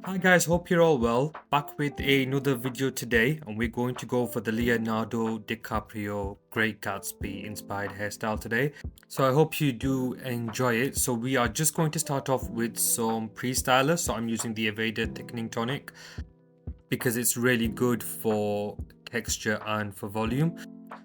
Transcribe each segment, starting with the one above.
Hi guys, hope you're all well. Back with another video today, and we're going to go for the Leonardo DiCaprio Great Gatsby inspired hairstyle today. So I hope you do enjoy it. So we are just going to start off with some pre-styler. So I'm using the Evader Thickening Tonic because it's really good for texture and for volume.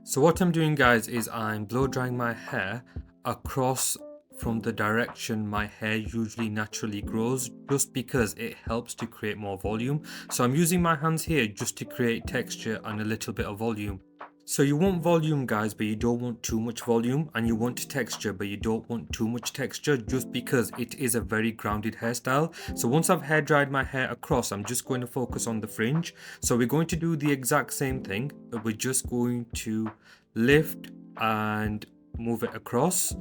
So what I'm doing guys is I'm blow drying my hair across from the direction my hair usually naturally grows, just because it helps to create more volume. So I'm using my hands here just to create texture and a little bit of volume. So you want volume guys, but you don't want too much volume, and you want texture but you don't want too much texture, just because it is a very grounded hairstyle. So once I've hair dried my hair across, I'm just going to focus on the fringe. So we're going to do the exact same thing, but we're just going to lift and move it across,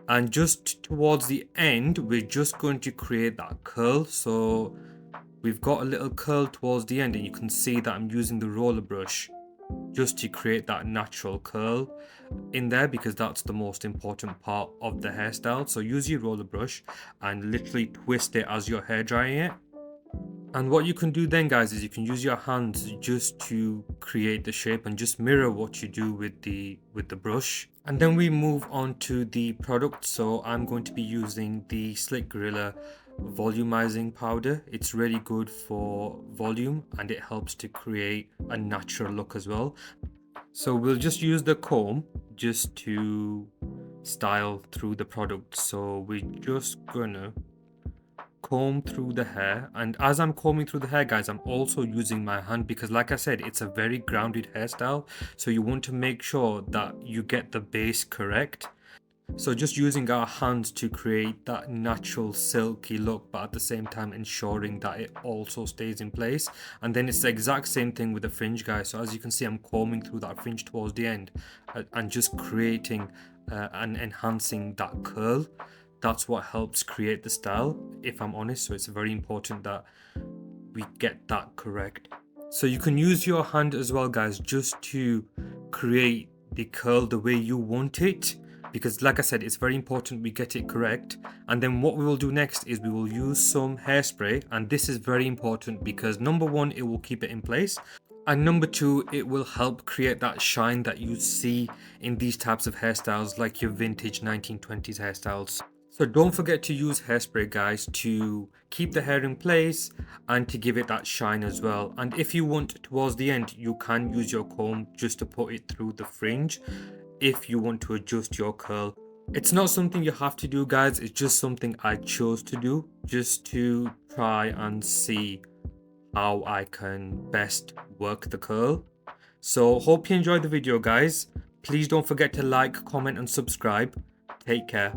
and just towards the end we're just going to create that curl. So we've got a little curl towards the end, and you can see that I'm using the roller brush just to create that natural curl in there, because that's the most important part of the hairstyle. So use your roller brush and literally twist it as you're hair drying it. And what you can do then guys is you can use your hands just to create the shape and just mirror what you do with the brush. And then we move on to the product. So I'm going to be using the Slick Gorilla volumizing powder. It's really good for volume and it helps to create a natural look as well. So we'll just use the comb just to style through the product. So we're just gonna comb through the hair, and as I'm combing through the hair guys, I'm also using my hand, because like I said, it's a very grounded hairstyle, so you want to make sure that you get the base correct. So just using our hands to create that natural silky look, but at the same time ensuring that it also stays in place. And then it's the exact same thing with the fringe guys. So as you can see, I'm combing through that fringe towards the end and just creating and enhancing that curl. That's what helps create the style, if I'm honest. So it's very important that we get that correct. So you can use your hand as well guys, just to create the curl the way you want it, because like I said, it's very important we get it correct. And then what we will do next is we will use some hairspray, and this is very important because number one, it will keep it in place, and number two, it will help create that shine that you see in these types of hairstyles, like your vintage 1920s hairstyles. So don't forget to use hairspray guys to keep the hair in place and to give it that shine as well. And if you want towards the end, you can use your comb just to put it through the fringe if you want to adjust your curl. It's not something you have to do guys, it's just something I chose to do just to try and see how I can best work the curl. So hope you enjoyed the video guys. Please don't forget to like, comment and subscribe. Take care.